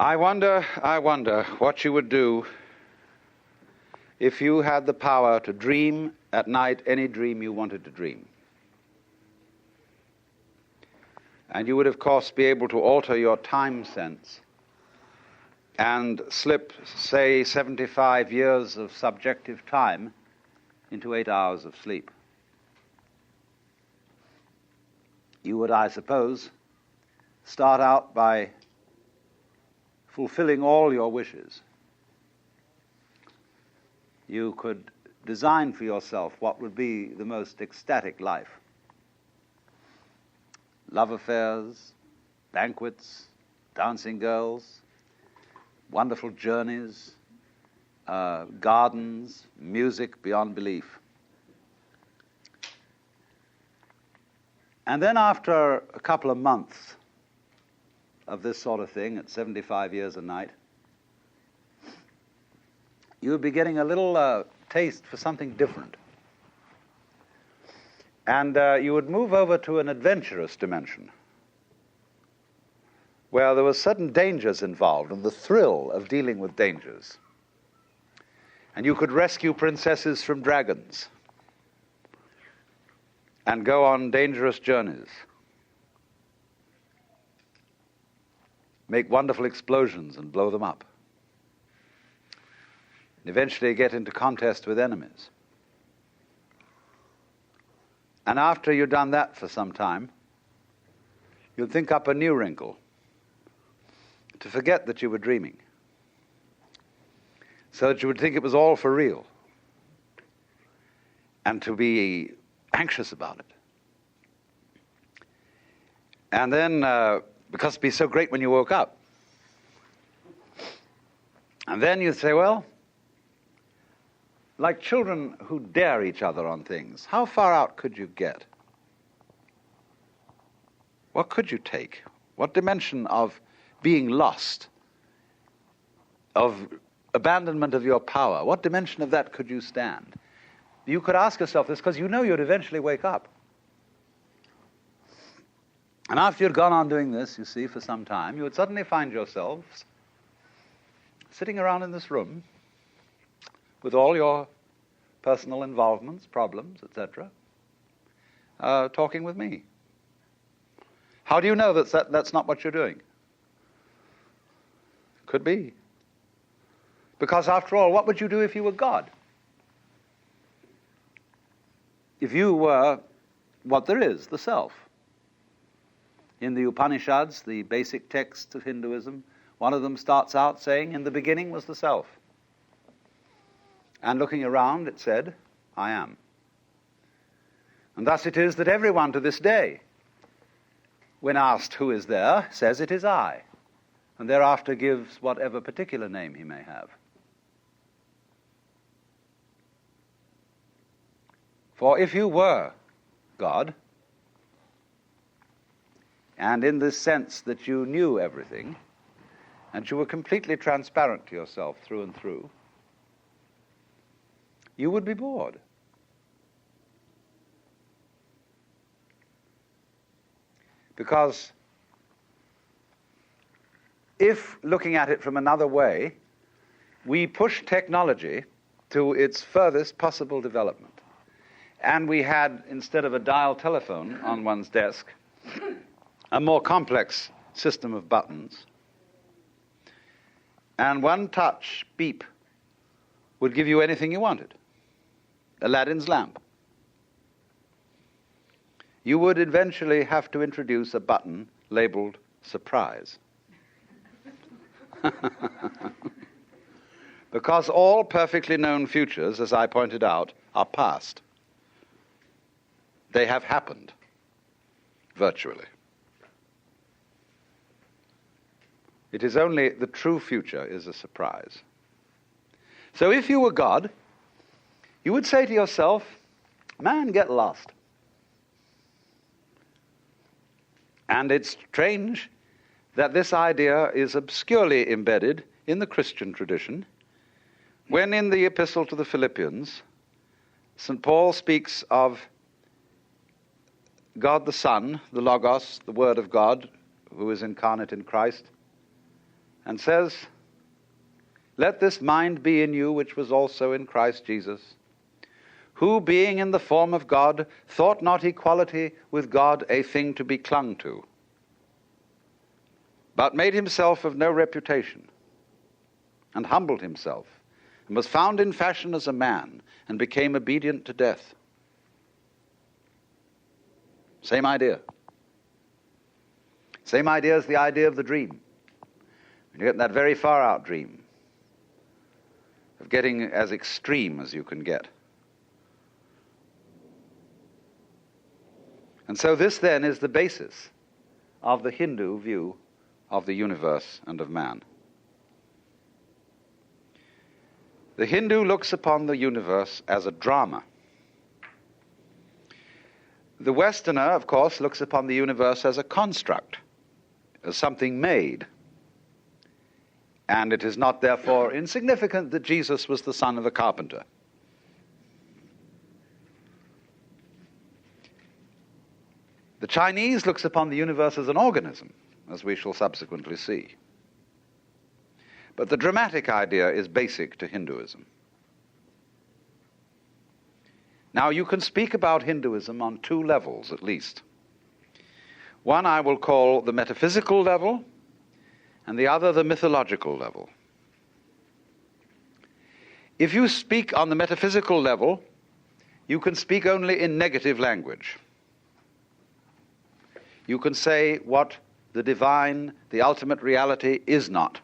I wonder what you would do if you had the power to dream at night any dream you wanted to dream. And you would, of course, be able to alter your time sense and slip, say, 75 years of subjective time into 8 hours of sleep. You would, I suppose, start out by fulfilling all your wishes. You could design for yourself what would be the most ecstatic life. Love affairs, banquets, dancing girls, wonderful journeys, gardens, music beyond belief. And then after a couple of months of this sort of thing, at 75 years a night, you would be getting a little taste for something different. And you would move over to an adventurous dimension where there were certain dangers involved and the thrill of dealing with dangers. And you could rescue princesses from dragons and go on dangerous journeys, make wonderful explosions and blow them up, and eventually get into contest with enemies. And after you've done that for some time, you'd think up a new wrinkle to forget that you were dreaming, so that you would think it was all for real, and to be anxious about it. And then, because it'd be so great when you woke up, and then you'd say, well, like children who dare each other on things, how far out could you get? What could you take? What dimension of being lost, of abandonment of your power, what dimension of that could you stand? You could ask yourself this because you know you'd eventually wake up. And after you'd gone on doing this, you see, for some time, you would suddenly find yourselves sitting around in this room with all your personal involvements, problems, etc., talking with me. How do you know that's not what you're doing? Could be. Because after all, what would you do if you were God? If you were what there is, the self. In the Upanishads, the basic texts of Hinduism, one of them starts out saying, in the beginning was the self. And looking around, it said, I am. And thus it is that everyone to this day, when asked who is there, says it is I, and thereafter gives whatever particular name he may have. For if you were God, and in this sense that you knew everything, and you were completely transparent to yourself through and through, you would be bored. Because if, looking at it from another way, we push technology to its furthest possible development, and we had, instead of a dial telephone on one's desk, a more complex system of buttons, and one touch beep would give you anything you wanted, Aladdin's lamp, you would eventually have to introduce a button labeled surprise. Because all perfectly known futures, as I pointed out, are past. They have happened, virtually. It is only the true future is a surprise. So if you were God, you would say to yourself, man, get lost. And it's strange that this idea is obscurely embedded in the Christian tradition, when in the Epistle to the Philippians, St. Paul speaks of God the Son, the Logos, the Word of God, who is incarnate in Christ, and says, "Let this mind be in you which was also in Christ Jesus, who, being in the form of God, thought not equality with God a thing to be clung to, but made himself of no reputation, and humbled himself, and was found in fashion as a man, and became obedient to death." Same idea. Same idea as the idea of the dream. You get that very far out dream of getting as extreme as you can get. And so this then is the basis of the Hindu view of the universe and of man. The Hindu looks upon the universe as a drama. The Westerner, of course, looks upon the universe as a construct, as something made. And it is not therefore insignificant that Jesus was the son of a carpenter. The Chinese looks upon the universe as an organism, as we shall subsequently see. But the dramatic idea is basic to Hinduism. Now, you can speak about Hinduism on two levels, at least. One I will call the metaphysical level, and the other the mythological level. If you speak on the metaphysical level, you can speak only in negative language. You can say what the divine, the ultimate reality, is not.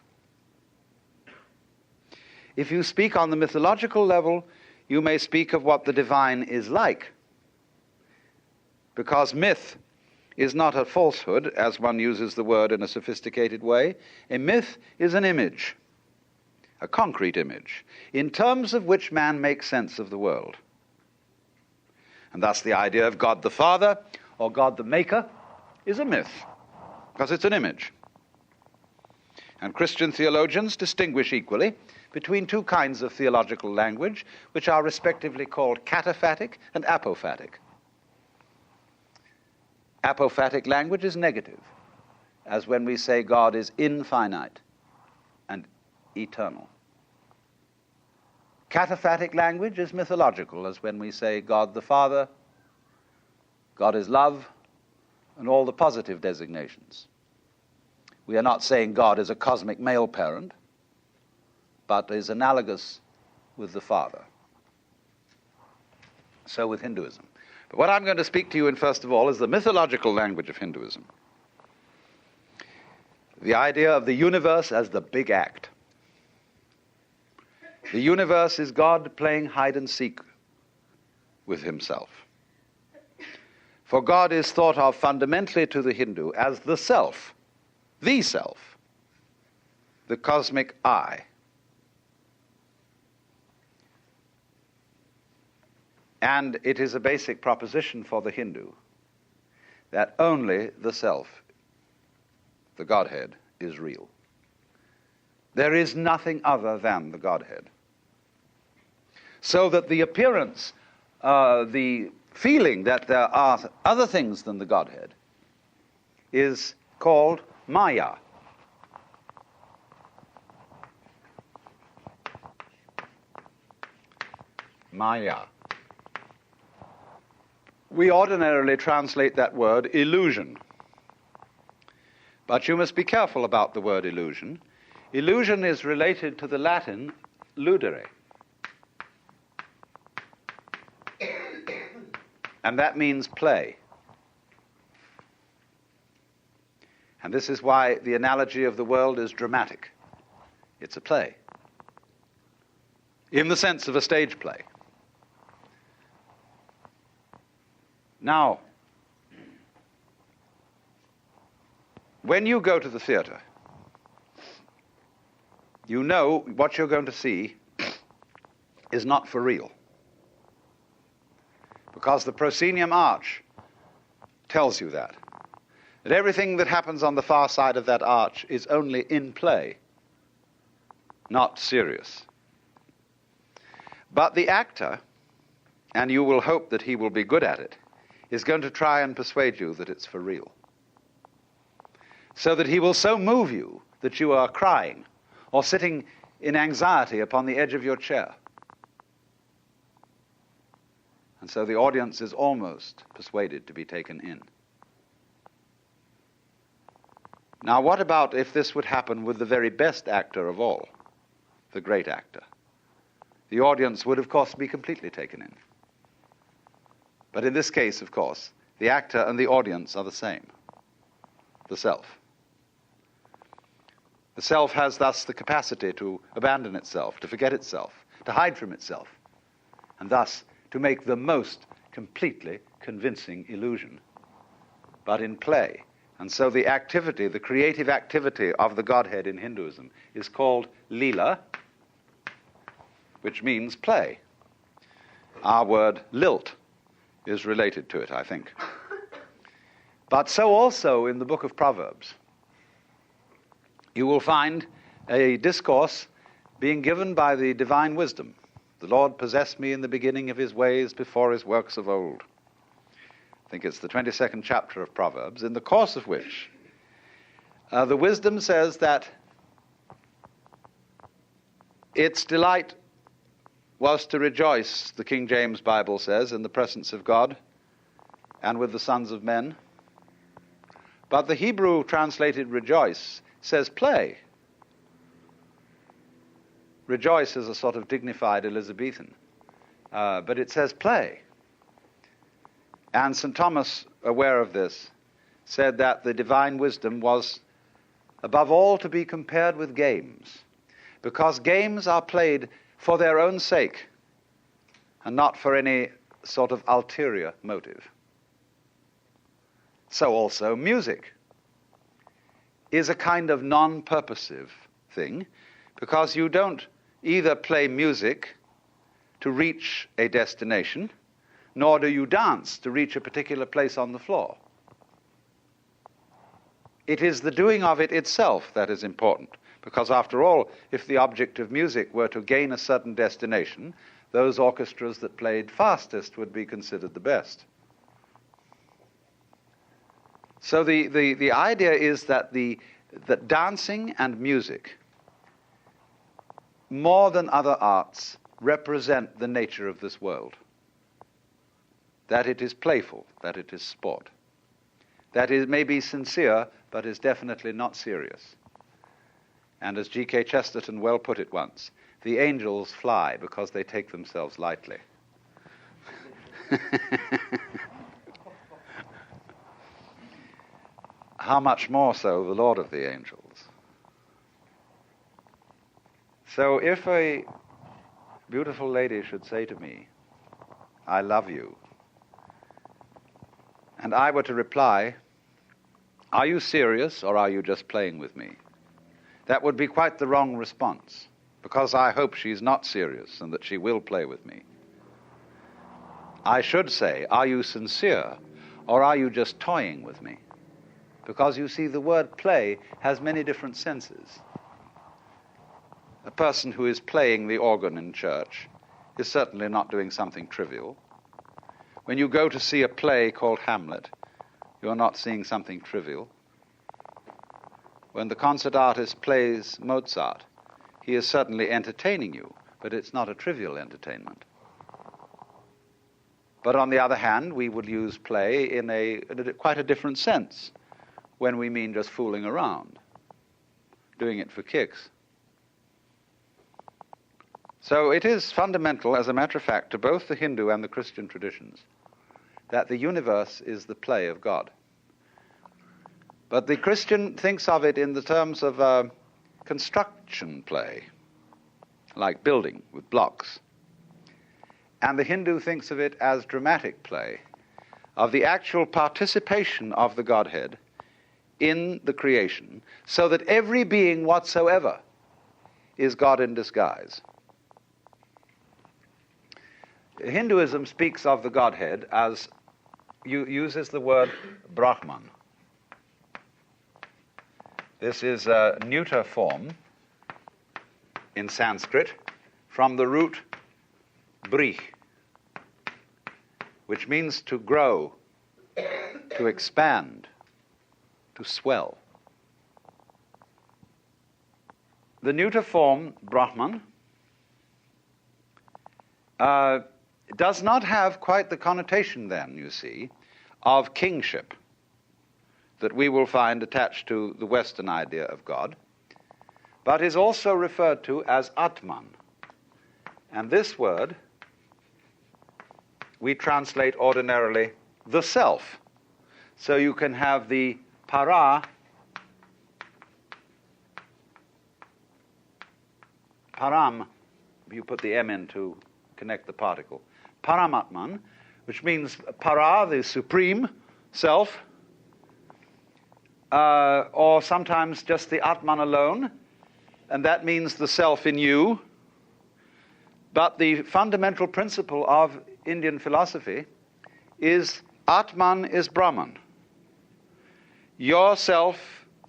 If you speak on the mythological level, you may speak of what the divine is like, because myth is not a falsehood, as one uses the word in a sophisticated way. A myth is an image, a concrete image, in terms of which man makes sense of the world. And thus the idea of God the Father, or God the Maker, is a myth, because it's an image. And Christian theologians distinguish equally between two kinds of theological language, which are respectively called cataphatic and apophatic. Apophatic language is negative, as when we say God is infinite and eternal. Cataphatic language is mythological, as when we say God the Father, God is love, and all the positive designations. We are not saying God is a cosmic male parent, but is analogous with the Father. So with Hinduism. But what I'm going to speak to you in, first of all, is the mythological language of Hinduism. The idea of the universe as the big act. The universe is God playing hide and seek with himself. For God is thought of fundamentally to the Hindu as the self, the cosmic I. And it is a basic proposition for the Hindu that only the self, the Godhead, is real. There is nothing other than the Godhead. So that the appearance, the feeling that there are other things than the Godhead is called Maya. Maya. We ordinarily translate that word illusion. But you must be careful about the word illusion. Illusion is related to the Latin ludere. And that means play. And this is why the analogy of the world is dramatic. It's a play, in the sense of a stage play. Now, when you go to the theater, you know what you're going to see is not for real. Because the proscenium arch tells you that everything that happens on the far side of that arch is only in play, not serious. But the actor, and you will hope that he will be good at it, is going to try and persuade you that it's for real. So that he will so move you that you are crying or sitting in anxiety upon the edge of your chair. And so the audience is almost persuaded to be taken in. Now, what about if this would happen with the very best actor of all, the great actor? The audience would, of course, be completely taken in. But in this case, of course, the actor and the audience are the same, the self. The self has thus the capacity to abandon itself, to forget itself, to hide from itself, and thus to make the most completely convincing illusion, but in play. And so the activity, the creative activity of the Godhead in Hinduism is called lila, which means play. Our word lilt is related to it, I think. But so also in the book of Proverbs, you will find a discourse being given by the divine wisdom. The Lord possessed me in the beginning of his ways before his works of old. I think it's the 22nd chapter of Proverbs, in the course of which the wisdom says that its delight was to rejoice, the King James Bible says, in the presence of God and with the sons of men. But the Hebrew translated rejoice says play. Rejoice is a sort of dignified Elizabethan, but it says play. And St. Thomas, aware of this, said that the divine wisdom was above all to be compared with games, because games are played for their own sake and not for any sort of ulterior motive. So also music is a kind of non-purposive thing, because you don't either play music to reach a destination, nor do you dance to reach a particular place on the floor. It is the doing of it itself that is important, because after all, if the object of music were to gain a certain destination, those orchestras that played fastest would be considered the best. So the idea is that that dancing and music, more than other arts, represent the nature of this world. That it is playful, that it is sport. That it may be sincere, but is definitely not serious. And as G.K. Chesterton well put it once, the angels fly because they take themselves lightly. How much more so the Lord of the angels? So if a beautiful lady should say to me, "I love you," and I were to reply, "Are you serious or are you just playing with me?" that would be quite the wrong response, because I hope she's not serious and that she will play with me. I should say, "Are you sincere or are you just toying with me?" Because you see, the word play has many different senses. A person who is playing the organ in church is certainly not doing something trivial. When you go to see a play called Hamlet, you're not seeing something trivial. When the concert artist plays Mozart, he is certainly entertaining you, but it's not a trivial entertainment. But on the other hand, we would use play in quite a different sense, when we mean just fooling around, doing it for kicks. So it is fundamental, as a matter of fact, to both the Hindu and the Christian traditions, that the universe is the play of God. But the Christian thinks of it in the terms of construction play, like building with blocks. And the Hindu thinks of it as dramatic play, of the actual participation of the Godhead in the creation, so that every being whatsoever is God in disguise. Hinduism speaks of the Godhead as, uses the word Brahman. This is a neuter form in Sanskrit from the root brih, which means to grow, to expand, to swell. the neuter form Brahman does not have quite the connotation then, you see, of kingship that we will find attached to the Western idea of God, but is also referred to as Atman. And this word we translate ordinarily the self. So you can have the para, param, you put the M in to connect the particle, Paramatman, which means para, the supreme self, or sometimes just the Atman alone, and that means the self in you. But the fundamental principle of Indian philosophy is Atman is Brahman. Your self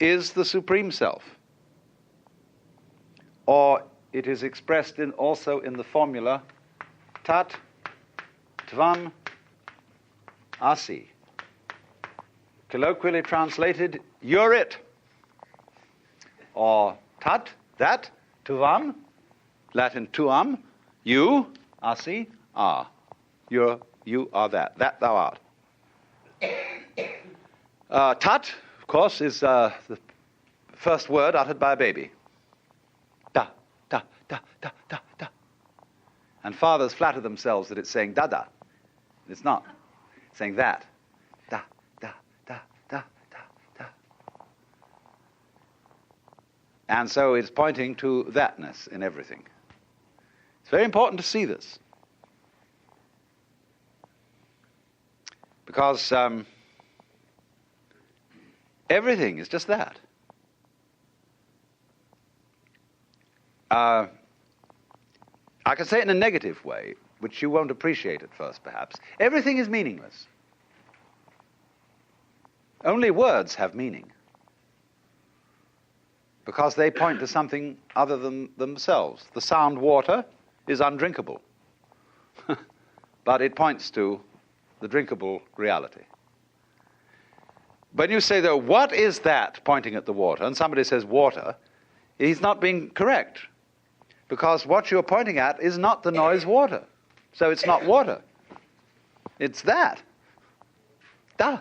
is the supreme self. Or it is expressed also in the formula Tat Tvam Asi. Colloquially translated, you're it. Or Tat, that, Tvam, Latin tuam, you, Asi, are. You are that thou art. Tat, of course, is the first word uttered by a baby. Da, da, da, da, da, da. And fathers flatter themselves that it's saying da-da. It's not. It's saying that. Da, da, da, da, da, da. And so it's pointing to thatness in everything. It's very important to see this. Because everything is just that. I can say it in a negative way, which you won't appreciate at first, perhaps. Everything is meaningless. Only words have meaning, because they point to something other than themselves. The sound water is undrinkable, but it points to the drinkable reality. When you say, though, what is that, pointing at the water, and somebody says water, he's not being correct, because what you're pointing at is not the noise water. So it's not water. It's that. Da.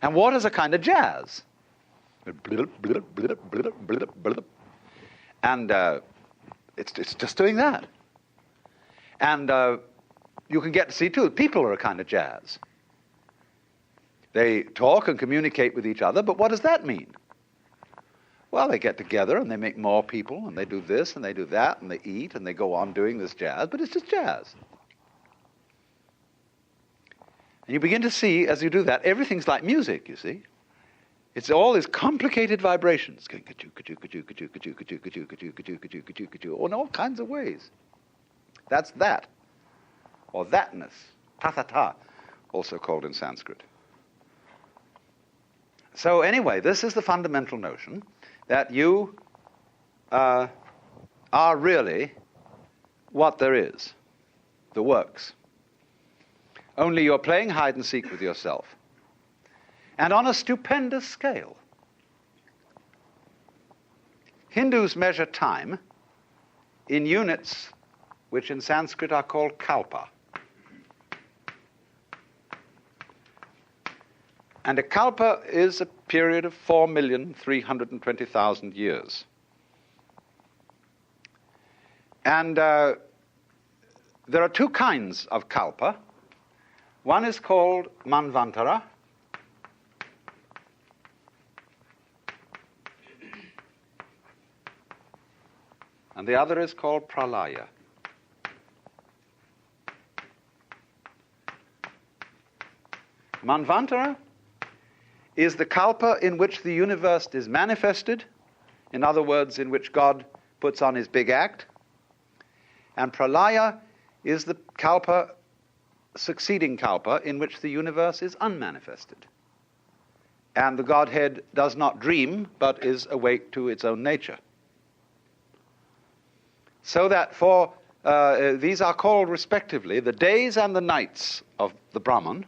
And water's a kind of jazz. And it's just doing that. And you can get to see, too, people are a kind of jazz. They talk and communicate with each other, but what does that mean? Well, they get together and they make more people, and they do this and they do that, and they eat and they go on doing this jazz, but it's just jazz. And you begin to see, as you do that, everything's like music, you see. It's all these complicated vibrations, going in all kinds of ways. That's that, or thatness, ta-ta-ta, also called in Sanskrit. So anyway, this is the fundamental notion that you are really what there is, the works. Only you're playing hide and seek with yourself. And on a stupendous scale. Hindus measure time in units which in Sanskrit are called kalpa. And a kalpa is a period of 4,320,000 years. And there are two kinds of kalpa. One is called manvantara, and the other is called pralaya. Manvantara is the kalpa in which the universe is manifested, in other words, in which God puts on his big act. And pralaya is the kalpa, succeeding kalpa, in which the universe is unmanifested. And the Godhead does not dream, but is awake to its own nature. So that these are called respectively the days and the nights of the Brahman.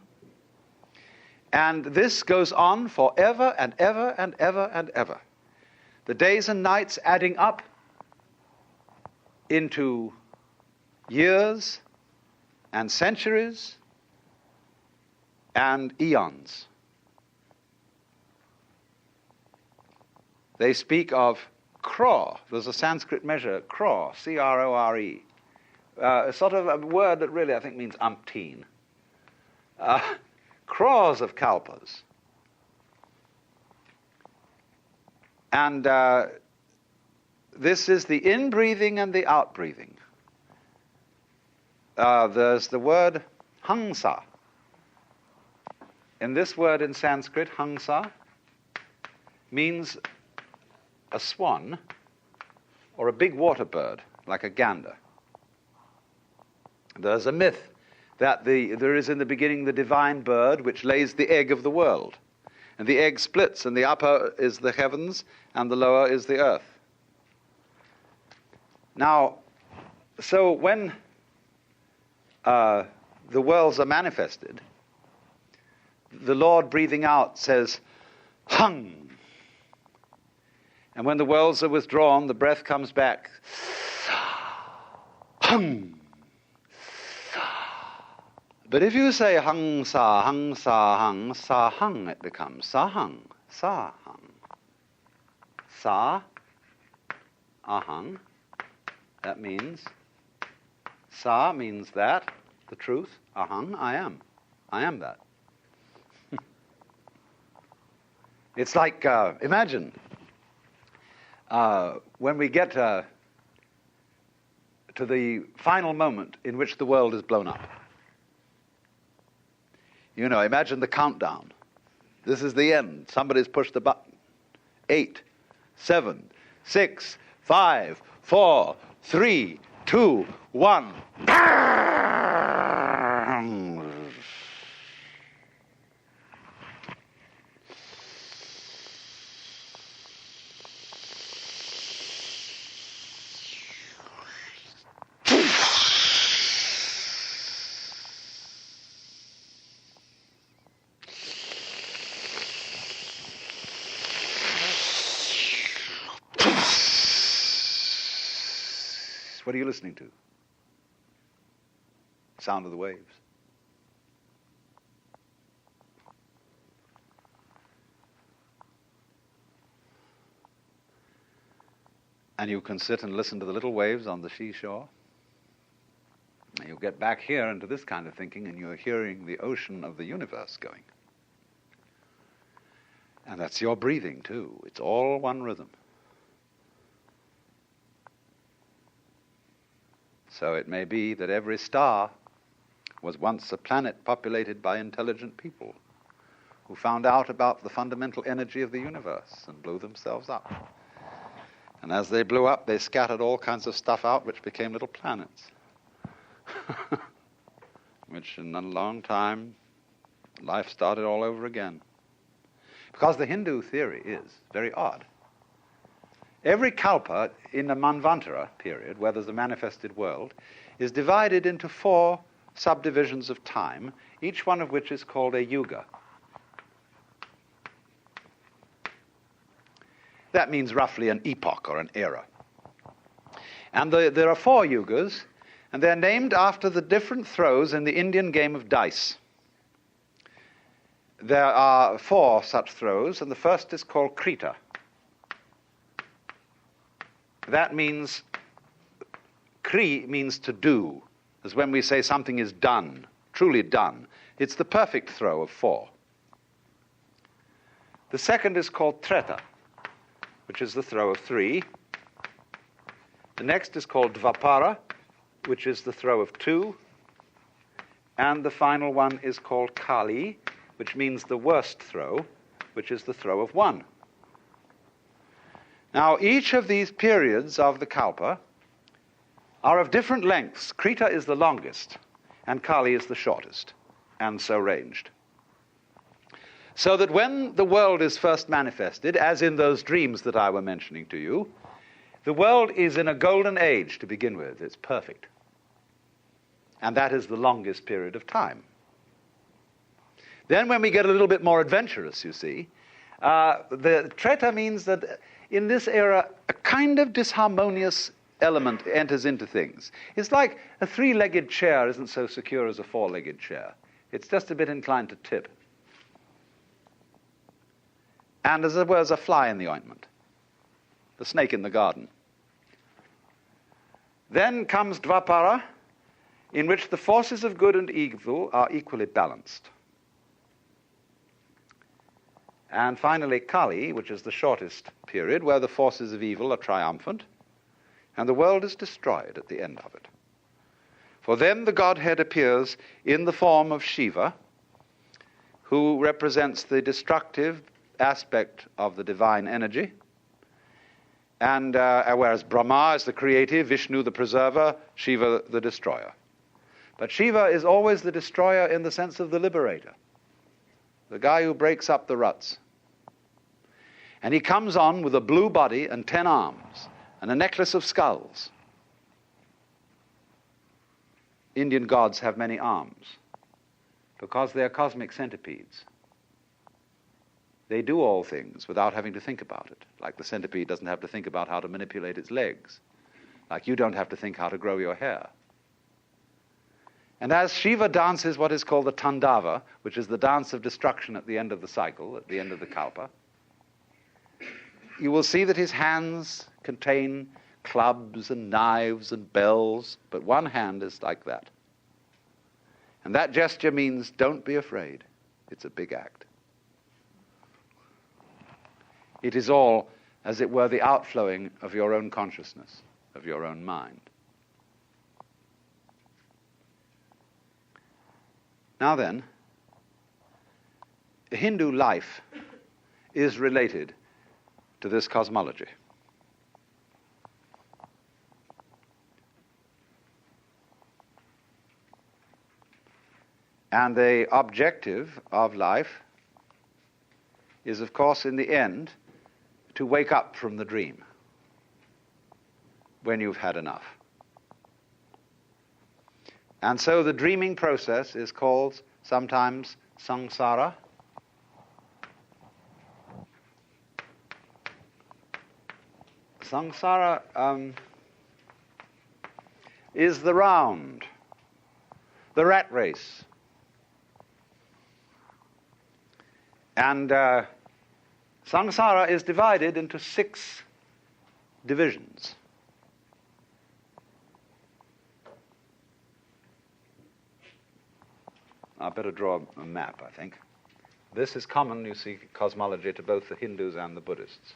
And this goes on forever and ever and ever and ever. the days and nights adding up into years and centuries and eons. They speak of crore. There's a Sanskrit measure, crore, C-R-O-R-E. A sort of a word that really I think means umpteen. Crores of kalpas. And this is the in-breathing and the out-breathing. There's the word hangsa. And this word in Sanskrit, hangsa, means a swan or a big water bird, like a gander. There's a myth that there is in the beginning the divine bird which lays the egg of the world. And the egg splits, and the upper is the heavens, and the lower is the earth. Now, so when the worlds are manifested, the Lord breathing out says, hung. And when the worlds are withdrawn, the breath comes back, hung. But if you say hung, sa, hung, sa, hung, sa, hung, it becomes sa, hung, sa, hung. Sa, ahang. That means, sa means that, the truth, ahang, I am. I am that. It's like, imagine, when we get to the final moment in which the world is blown up. You know, imagine the countdown. This is the end. Somebody's pushed the button. 8, 7, 6, 5, 4, 3, 2, 1. What are you listening to? Sound of the waves. And you can sit and listen to the little waves on the seashore. And you'll get back here into this kind of thinking, and you're hearing the ocean of the universe going. And that's your breathing, too. It's all one rhythm. So it may be that every star was once a planet populated by intelligent people who found out about the fundamental energy of the universe and blew themselves up. And as they blew up, they scattered all kinds of stuff out which became little planets. Which in a long time, life started all over again. Because the Hindu theory is very odd. Every kalpa in the Manvantara period, where there's a manifested world, is divided into 4 subdivisions of time, each one of which is called a yuga. That means roughly an epoch or an era. And there are 4 yugas, and they're named after the different throws in the Indian game of dice. There are 4 such throws, and the first is called Krita. That means, Kri means to do, as when we say something is done, truly done. It's the perfect throw of 4. The second is called Treta, which is the throw of 3. The next is called Dvapara, which is the throw of 2. And the final one is called Kali, which means the worst throw, which is the throw of 1. Now, each of these periods of the kalpa are of different lengths. Krita is the longest, and Kali is the shortest, and so ranged. So that when the world is first manifested, as in those dreams that I were mentioning to you, the world is in a golden age to begin with. It's perfect. And that is the longest period of time. Then when we get a little bit more adventurous, you see, The Treta means that in this era, a kind of disharmonious element enters into things. It's like a three-legged chair isn't so secure as a four-legged chair. It's just a bit inclined to tip. And as it were, as a fly in the ointment, the snake in the garden. Then comes Dvapara, in which the forces of good and evil are equally balanced. And finally, Kali, which is the shortest period, where the forces of evil are triumphant, and the world is destroyed at the end of it. For then the Godhead appears in the form of Shiva, who represents the destructive aspect of the divine energy, and whereas Brahma is the creative, Vishnu the preserver, Shiva the destroyer. But Shiva is always the destroyer in the sense of the liberator, the guy who breaks up the ruts. And he comes on with a blue body and 10 arms and a necklace of skulls. Indian gods have many arms because they are cosmic centipedes. They do all things without having to think about it. Like the centipede doesn't have to think about how to manipulate its legs. Like you don't have to think how to grow your hair. And as Shiva dances what is called the Tandava, which is the dance of destruction at the end of the cycle, at the end of the kalpa, you will see that his hands contain clubs and knives and bells, but one hand is like that. And that gesture means don't be afraid. It's a big act. It is all, as it were, the outflowing of your own consciousness, of your own mind. Now then, Hindu life is related to this cosmology. And the objective of life is, of course, in the end, to wake up from the dream when you've had enough. And so the dreaming process is called sometimes samsara. Samsara is the round, the rat race. And samsara is divided into 6 divisions. I better draw a map, I think. This is common, you see, cosmology to both the Hindus and the Buddhists.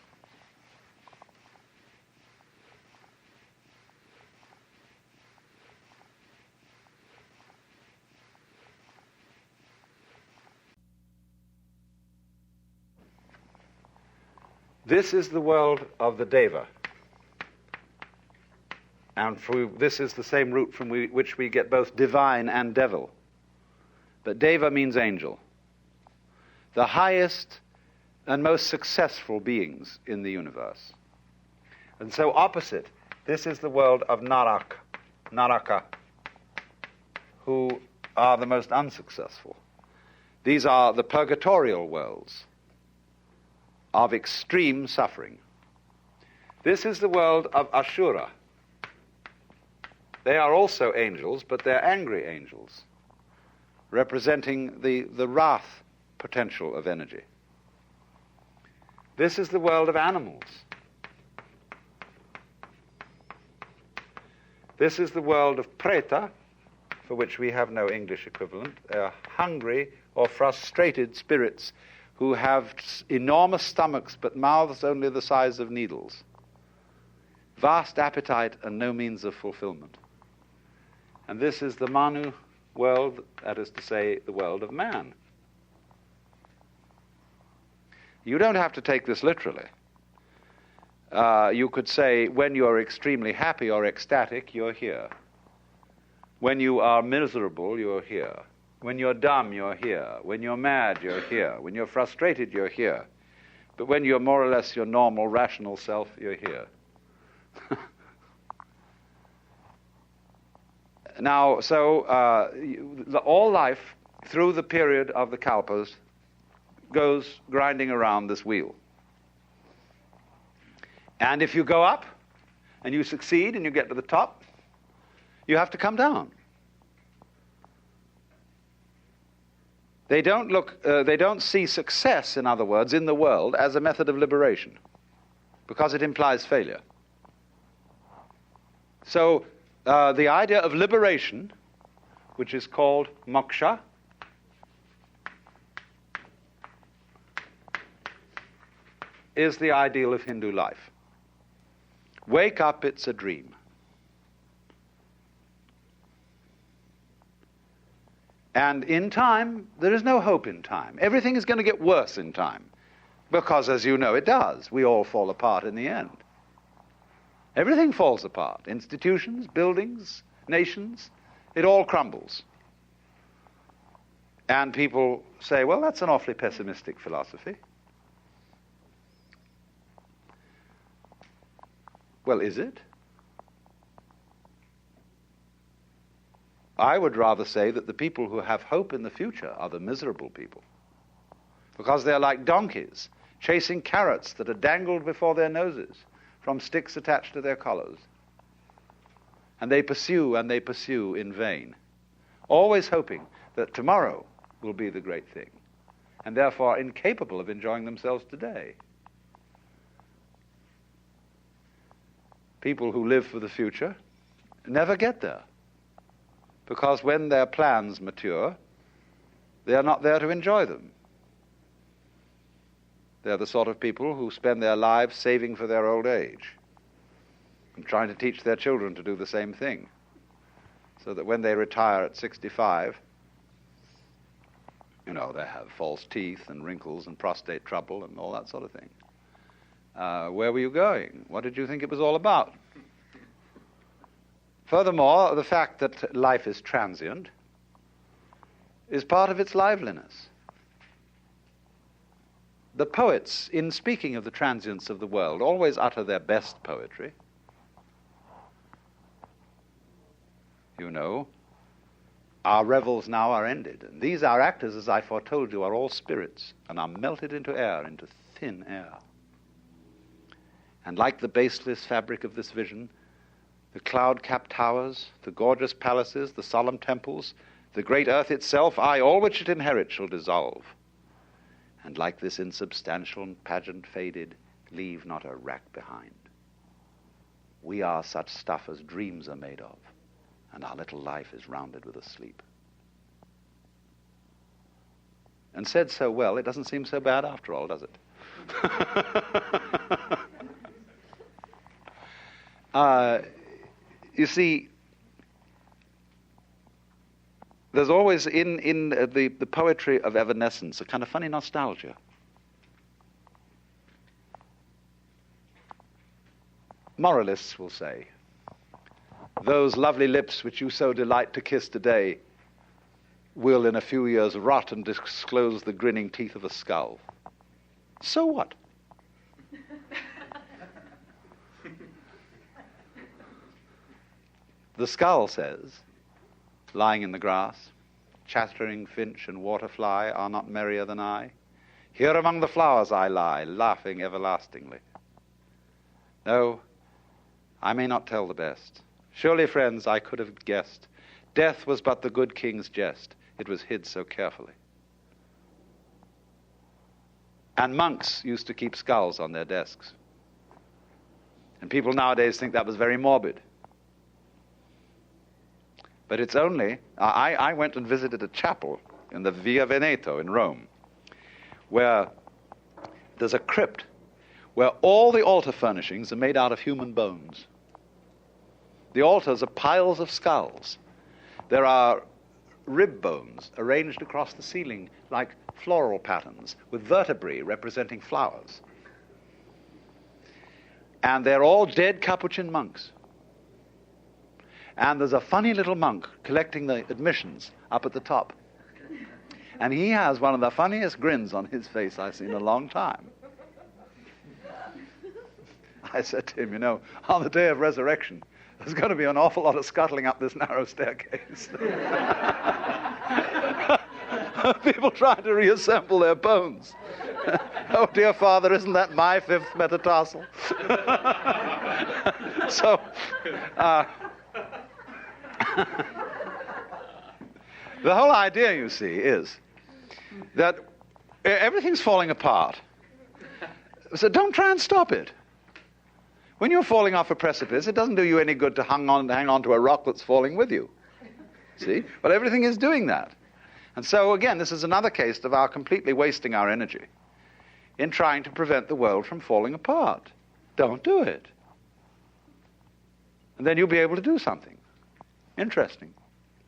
This is the world of the Deva. And this is the same root from which we get both divine and devil. But Deva means angel. The highest and most successful beings in the universe. And so opposite, this is the world of Naraka, who are the most unsuccessful. These are the purgatorial worlds of extreme suffering. This is the world of Ashura. They are also angels, but they're angry angels, representing the wrath potential of energy. This is the world of animals. This is the world of preta, for which we have no English equivalent. They are hungry or frustrated spirits who have enormous stomachs but mouths only the size of needles. Vast appetite and no means of fulfillment. And this is the Manu world, that is to say, the world of man. You don't have to take this literally. You could say, when you're extremely happy or ecstatic, you're here. When you are miserable, you're here. When you're dumb, you're here. When you're mad, you're here. When you're frustrated, you're here. But when you're more or less your normal, rational self, you're here. Now, so all life, through the period of the kalpas, goes grinding around this wheel. And if you go up and you succeed and you get to the top, you have to come down. They don't see success, in other words, in the world as a method of liberation, because it implies failure. So the idea of liberation, which is called moksha, is the ideal of Hindu life. Wake up, it's a dream. And in time, there is no hope in time. Everything is going to get worse in time, because, as you know, it does. We all fall apart in the end. Everything falls apart. Institutions, buildings, nations, it all crumbles. And people say, well, that's an awfully pessimistic philosophy. Well, is it? I would rather say that the people who have hope in the future are the miserable people, because they're like donkeys chasing carrots that are dangled before their noses from sticks attached to their collars. And they pursue and they pursue in vain, always hoping that tomorrow will be the great thing, and therefore incapable of enjoying themselves today. People who live for the future never get there, because when their plans mature, they are not there to enjoy them. They're the sort of people who spend their lives saving for their old age and trying to teach their children to do the same thing, so that when they retire at 65, they have false teeth and wrinkles and prostate trouble and all that sort of thing. Where were you going? What did you think it was all about? Furthermore, the fact that life is transient is part of its liveliness. The poets, in speaking of the transience of the world, always utter their best poetry. Our revels now are ended, and these our actors, as I foretold you, are all spirits, and are melted into air, into thin air. And like the baseless fabric of this vision, the cloud-capped towers, the gorgeous palaces, the solemn temples, the great earth itself, aye, all which it inherits shall dissolve. And like this insubstantial and pageant faded, leave not a rack behind. We are such stuff as dreams are made of, and our little life is rounded with a sleep. And said so well, it doesn't seem so bad after all, does it? You see, there's always in the poetry of evanescence a kind of funny nostalgia. Moralists will say, those lovely lips which you so delight to kiss today will in a few years rot and disclose the grinning teeth of a skull. So what? The skull says, lying in the grass, chattering finch and waterfly are not merrier than I. Here among the flowers I lie, laughing everlastingly. No, I may not tell the best. Surely, friends, I could have guessed. Death was but the good king's jest. It was hid so carefully. And monks used to keep skulls on their desks. And people nowadays think that was very morbid. But it's only, I went and visited a chapel in the Via Veneto in Rome, where there's a crypt where all the altar furnishings are made out of human bones. The altars are piles of skulls. There are rib bones arranged across the ceiling like floral patterns with vertebrae representing flowers. And they're all dead Capuchin monks. And there's a funny little monk collecting the admissions up at the top. And he has one of the funniest grins on his face I've seen in a long time. I said to him, on the day of resurrection, there's going to be an awful lot of scuttling up this narrow staircase. People trying to reassemble their bones. Oh, dear Father, isn't that my fifth metatarsal? So, the whole idea, you see, is that everything's falling apart. So don't try and stop it. When you're falling off a precipice, it doesn't do you any good to hang on to a rock that's falling with you. See? But everything is doing that. And so, again, this is another case of our completely wasting our energy in trying to prevent the world from falling apart. Don't do it. And then you'll be able to do something interesting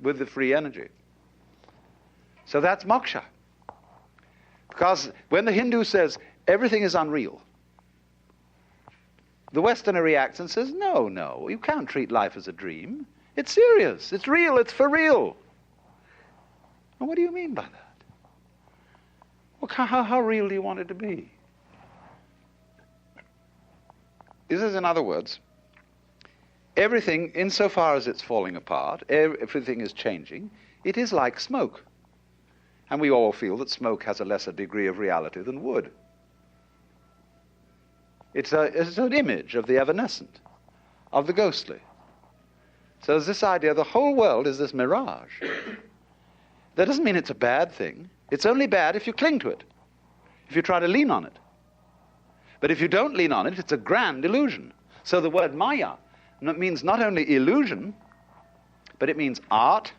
with the free energy. So that's moksha. Because when the Hindu says everything is unreal, the Westerner reacts and says, no, you can't treat life as a dream. It's serious, it's real, it's for real. And what do you mean by that? Well, how real do you want it to be? This is, in other words, everything, insofar as it's falling apart, everything is changing, it is like smoke. And we all feel that smoke has a lesser degree of reality than wood. It's an image of the evanescent, of the ghostly. So there's this idea the whole world is this mirage. That doesn't mean it's a bad thing. It's only bad if you cling to it, if you try to lean on it. But if you don't lean on it, it's a grand illusion. So the word maya means not only illusion, but it means art,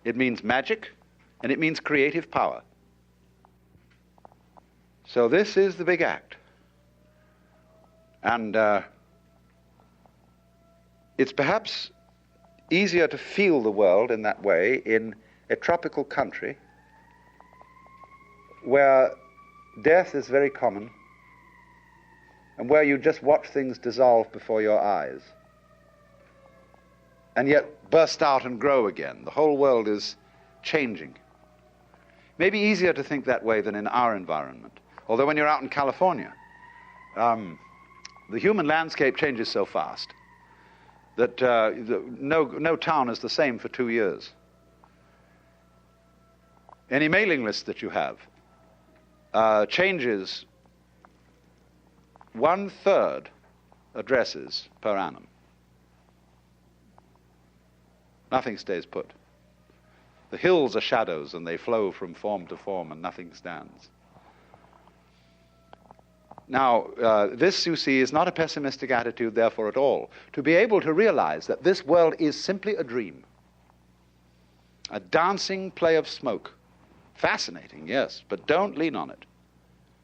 it means magic, and it means creative power. So this is the big act. And it's perhaps easier to feel the world in that way in a tropical country where death is very common and where you just watch things dissolve before your eyes and yet burst out and grow again. The whole world is changing. Maybe easier to think that way than in our environment. Although when you're out in California, the human landscape changes so fast that no town is the same for 2 years. Any mailing list that you have changes 1/3 addresses per annum. Nothing stays put. The hills are shadows and they flow from form to form and nothing stands. Now, this, you see, is not a pessimistic attitude, therefore, at all. To be able to realize that this world is simply a dream, a dancing play of smoke. Fascinating, yes, but don't lean on it.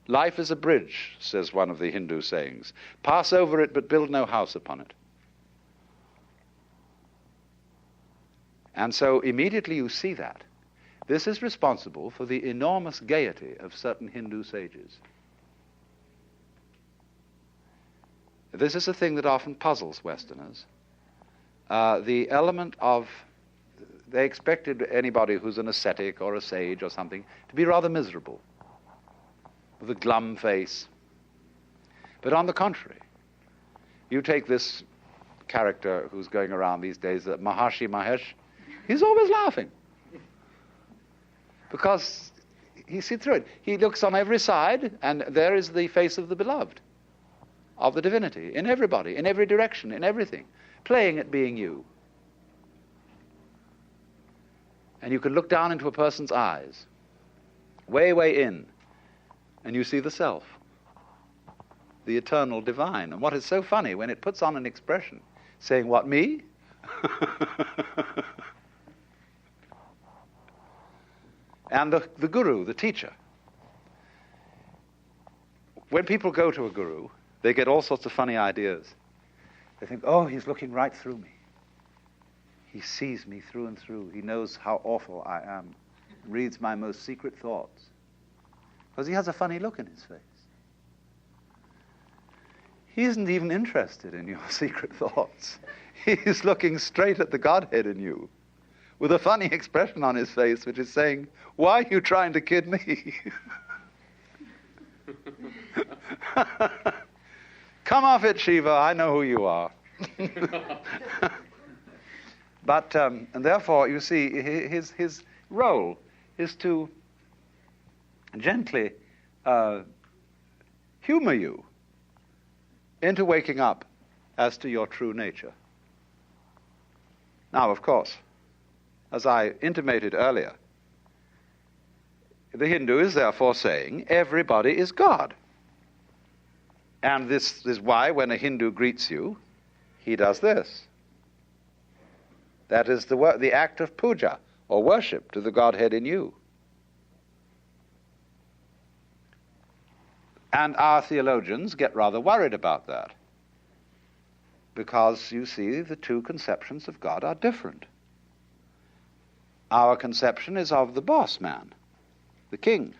Life is a bridge, says one of the Hindu sayings. Pass over it, but build no house upon it. And so immediately you see that. This is responsible for the enormous gaiety of certain Hindu sages. This is a thing that often puzzles Westerners. The element of, they expected anybody who's an ascetic or a sage or something to be rather miserable, with a glum face. But on the contrary, you take this character who's going around these days, Maharshi Mahesh, he's always laughing. Because he sees through it. He looks on every side, and there is the face of the beloved, of the divinity, in everybody, in every direction, in everything, playing at being you. And you can look down into a person's eyes, way, way in, and you see the self, the eternal divine. And what is so funny, when it puts on an expression, saying, what, me? And the guru, the teacher. When people go to a guru, they get all sorts of funny ideas. They think, oh, he's looking right through me. He sees me through and through. He knows how awful I am. Reads my most secret thoughts. Because he has a funny look in his face. He isn't even interested in your secret thoughts. He's looking straight at the Godhead in you, with a funny expression on his face, which is saying, why are you trying to kid me? Come off it, Shiva, I know who you are. But, and therefore, you see, his role is to gently humor you into waking up as to your true nature. Now, of course, as I intimated earlier, the Hindu is therefore saying everybody is God. And this is why when a Hindu greets you, he does this. That is the act of puja, or worship to the Godhead in you. And our theologians get rather worried about that, because, you see, the two conceptions of God are different. Our conception is of the boss man, the king.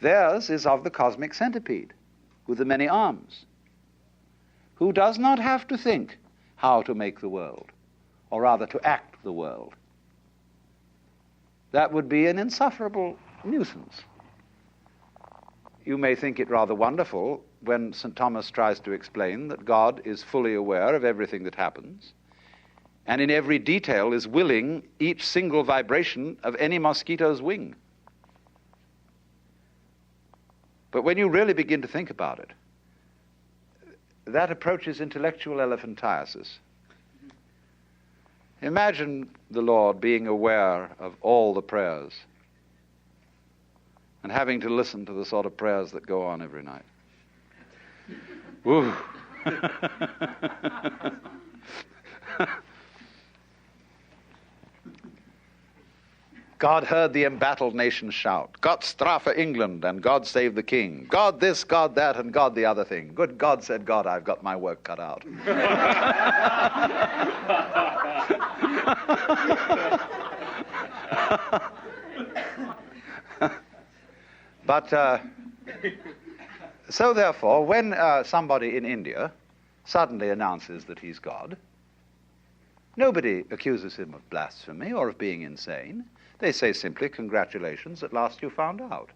Theirs is of the cosmic centipede with the many arms, who does not have to think how to make the world, or rather to act the world. That would be an insufferable nuisance. You may think it rather wonderful when St. Thomas tries to explain that God is fully aware of everything that happens, and in every detail is willing each single vibration of any mosquito's wing. But when you really begin to think about it, that approaches intellectual elephantiasis. Imagine the Lord being aware of all the prayers and having to listen to the sort of prayers that go on every night. Woo! God heard the embattled nation shout, Gott strafe England, and God save the king. God this, God that, and God the other thing. Good God, said God, I've got my work cut out. But, so therefore, when somebody in India suddenly announces that he's God, nobody accuses him of blasphemy or of being insane. They say simply, congratulations, at last you found out.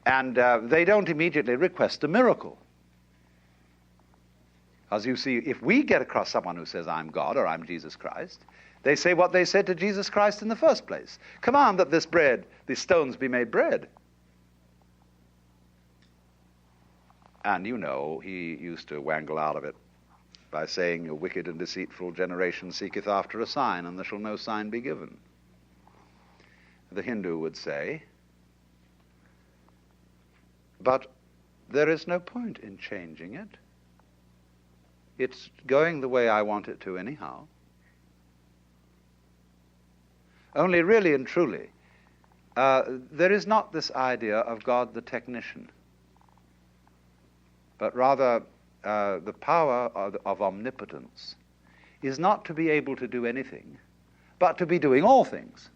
And they don't immediately request a miracle. As you see, if we get across someone who says, I'm God or I'm Jesus Christ, they say what they said to Jesus Christ in the first place. Command that this bread, these stones be made bread. And you know, he used to wangle out of it by saying, a wicked and deceitful generation seeketh after a sign, and there shall no sign be given. The Hindu would say, but there is no point in changing it. It's going the way I want it to anyhow. Only really and truly, there is not this idea of God the technician, but rather the power of omnipotence is not to be able to do anything, but to be doing all things,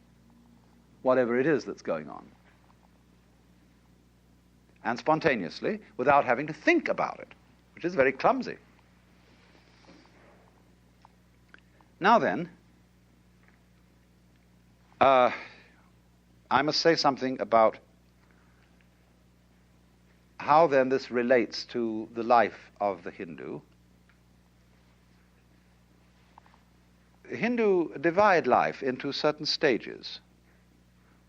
whatever it is that's going on. And spontaneously, without having to think about it, which is very clumsy. Now then, I must say something about how then this relates to the life of the Hindu. The Hindu divide life into certain stages,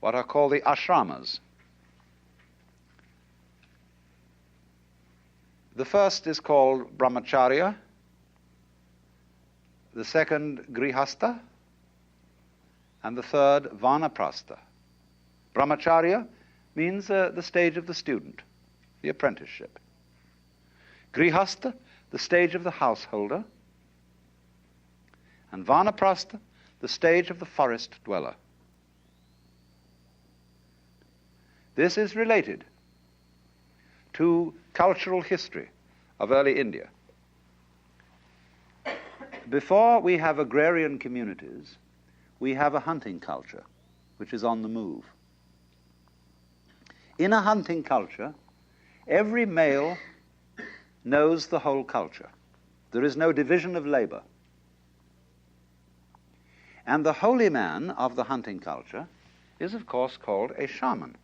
what are called the ashramas. The first is called brahmacharya, the second grihastha, and the third vanaprastha. Brahmacharya means the stage of the student, the apprenticeship. Grihastha, the stage of the householder. And vanaprastha, the stage of the forest dweller. This is related to cultural history of early India. Before we have agrarian communities, we have a hunting culture, which is on the move. In a hunting culture, every male knows the whole culture. There is no division of labor. And the holy man of the hunting culture is, of course, called a shaman.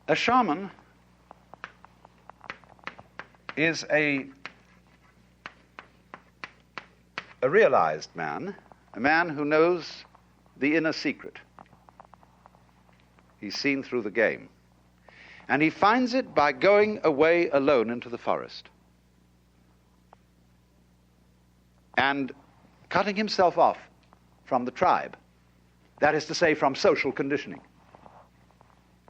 A shaman is a a realized man, a man who knows the inner secret. He's seen through the game. And he finds it by going away alone into the forest and cutting himself off from the tribe. That is to say, from social conditioning.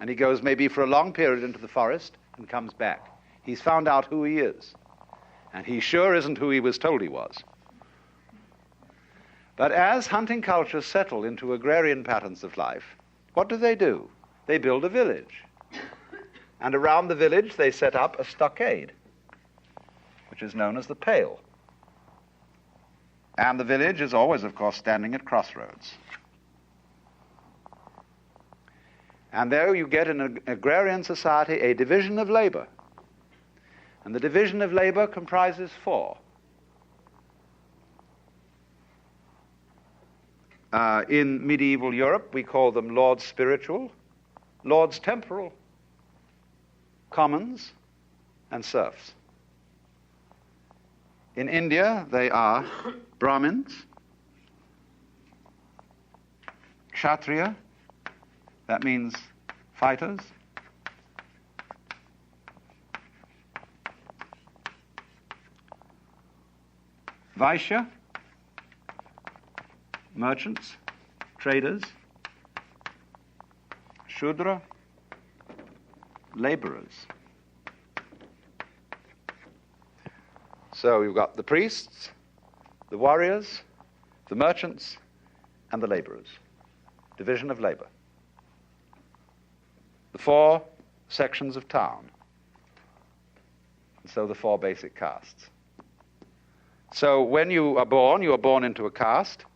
And he goes maybe for a long period into the forest and comes back. He's found out who he is. And he sure isn't who he was told he was. But as hunting cultures settle into agrarian patterns of life, what do? They build a village. And around the village they set up a stockade, which is known as the pale. And the village is always, of course, standing at crossroads. And there you get in an agrarian society a division of labor. And the division of labor comprises four. In medieval Europe, we call them lords spiritual, lords temporal, commons, and serfs. In India, they are Brahmins, Kshatriya, that means fighters, Vaishya, merchants, traders, Shudra, laborers. So you've got the priests, the warriors, the merchants, and the laborers. Division of labor. The four sections of town. And so the four basic castes. So when you are born into a caste,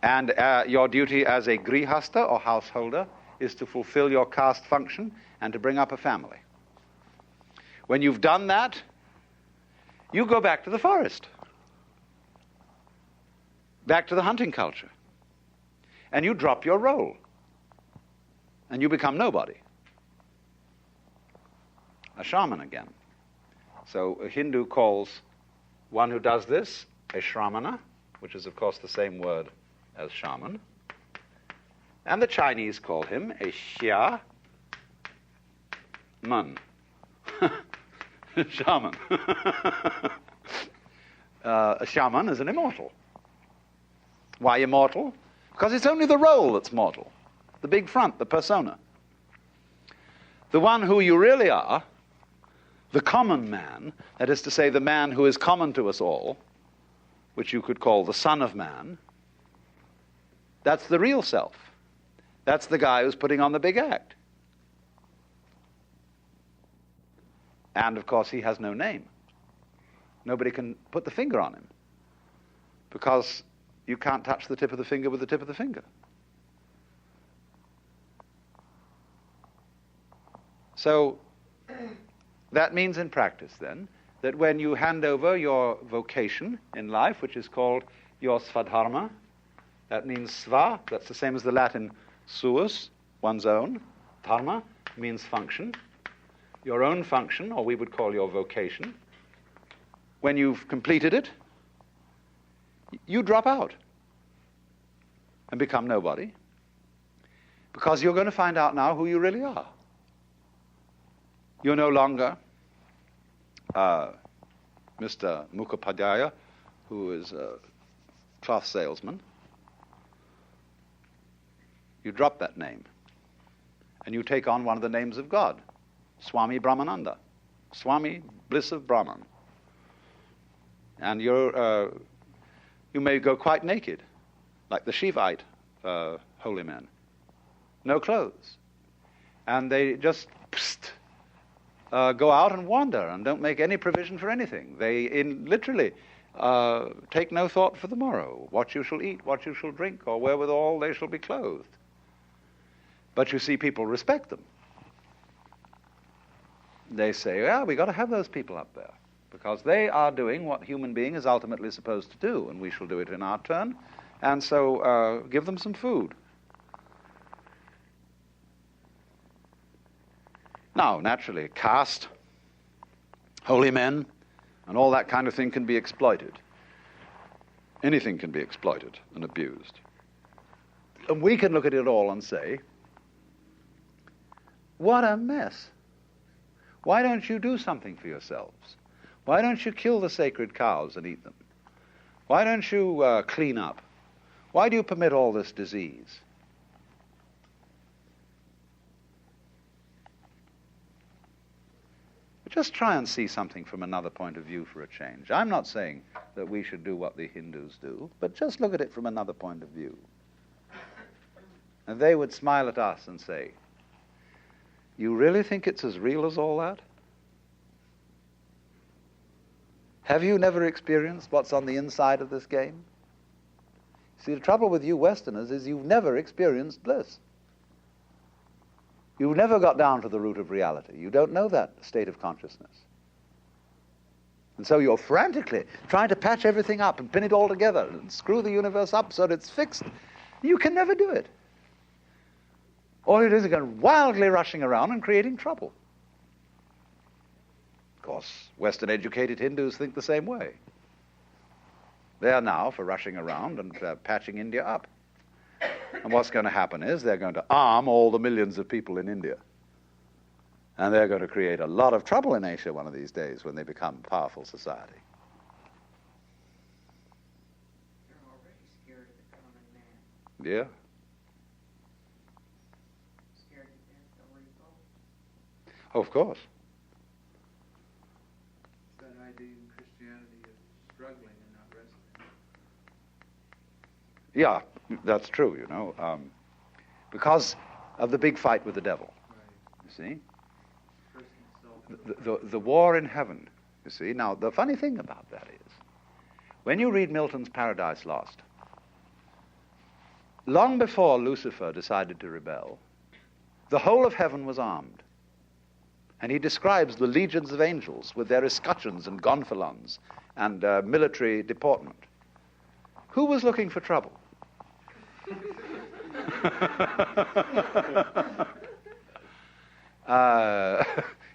and your duty as a grihasta or householder is to fulfill your caste function and to bring up a family. When you've done that, you go back to the forest, back to the hunting culture, and you drop your role, and you become nobody. A shaman again. So a Hindu calls one who does this a shramana, which is of course the same word as shaman. And the Chinese call him a xia man. Shaman. A shaman is an immortal. Why immortal? Because it's only the role that's mortal. The big front, the persona. The one who you really are, the common man, that is to say the man who is common to us all, which you could call the son of man, that's the real self. That's the guy who's putting on the big act. And of course he has no name. Nobody can put the finger on him, because you can't touch the tip of the finger with the tip of the finger. So that means in practice then that when you hand over your vocation in life, which is called your svadharma, that means sva, that's the same as the Latin suus, one's own. Dharma means function. Your own function, or we would call your vocation. When you've completed it, you drop out and become nobody, because you're going to find out now who you really are. You're no longer Mr. Mukhopadhyaya, who is a cloth salesman. You drop that name, and you take on one of the names of God, Swami Brahmananda, Swami, bliss of Brahman. And you may go quite naked, like the Shivite holy men. No clothes. And they just go out and wander and don't make any provision for anything. They literally take no thought for the morrow, what you shall eat, what you shall drink, or wherewithal they shall be clothed. But you see, people respect them. They say, yeah, we got to have those people up there, because they are doing what human being is ultimately supposed to do, and we shall do it in our turn, and so give them some food. Now, naturally, caste, holy men, and all that kind of thing can be exploited. Anything can be exploited and abused. And we can look at it all and say, what a mess. Why don't you do something for yourselves? Why don't you kill the sacred cows and eat them? Why don't you clean up? Why do you permit all this disease? Just try and see something from another point of view for a change. I'm not saying that we should do what the Hindus do, but just look at it from another point of view. And they would smile at us and say, you really think it's as real as all that? Have you never experienced what's on the inside of this game? See, the trouble with you Westerners is you've never experienced bliss. You've never got down to the root of reality. You don't know that state of consciousness. And so you're frantically trying to patch everything up and pin it all together and screw the universe up so that it's fixed. You can never do it. All it is going wildly rushing around and creating trouble. Of course, Western-educated Hindus think the same way. They are now for rushing around and patching India up. And what's going to happen is they're going to arm all the millions of people in India. And they're going to create a lot of trouble in Asia one of these days when they become a powerful society. They're already scared of the common man. Yeah. Scared to death, they'll revolt. Oh, of course. That idea in Christianity of struggling and not resting. Yeah, that's true, you know, because of the big fight with the devil. Right. You see? The war in heaven, you see. Now, the funny thing about that is, when you read Milton's Paradise Lost, long before Lucifer decided to rebel, the whole of heaven was armed. And he describes the legions of angels with their escutcheons and gonfalons and military deportment. Who was looking for trouble?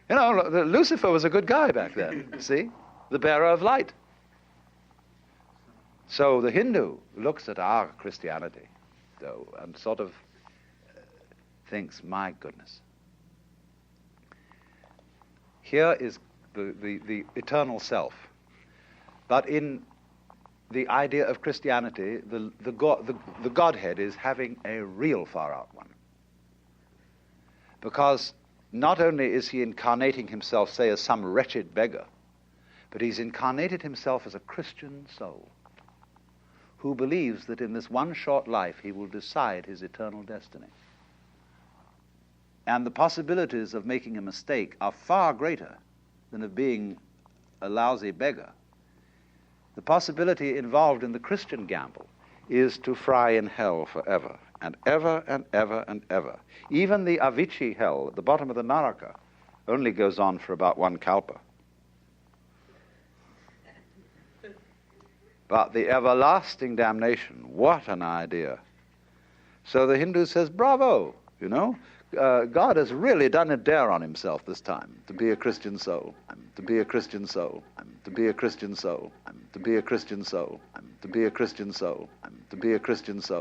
You know, Lucifer was a good guy back then, see? The bearer of light. So the Hindu looks at our Christianity, though, and sort of thinks, my goodness. Here is the eternal self. But in the idea of Christianity, the Godhead is having a real far-out one. Because not only is he incarnating himself, say, as some wretched beggar, but he's incarnated himself as a Christian soul who believes that in this one short life he will decide his eternal destiny. And the possibilities of making a mistake are far greater than of being a lousy beggar. The possibility involved in the Christian gamble is to fry in hell forever, and ever and ever and ever. Even the Avicii hell at the bottom of the Naraka only goes on for about one kalpa. But the everlasting damnation, what an idea. So the Hindu says, bravo, you know. God has really done a dare on himself this time to be a Christian soul, to be a Christian soul, to be a Christian soul, to be a Christian soul, to be a Christian soul, to be a Christian soul.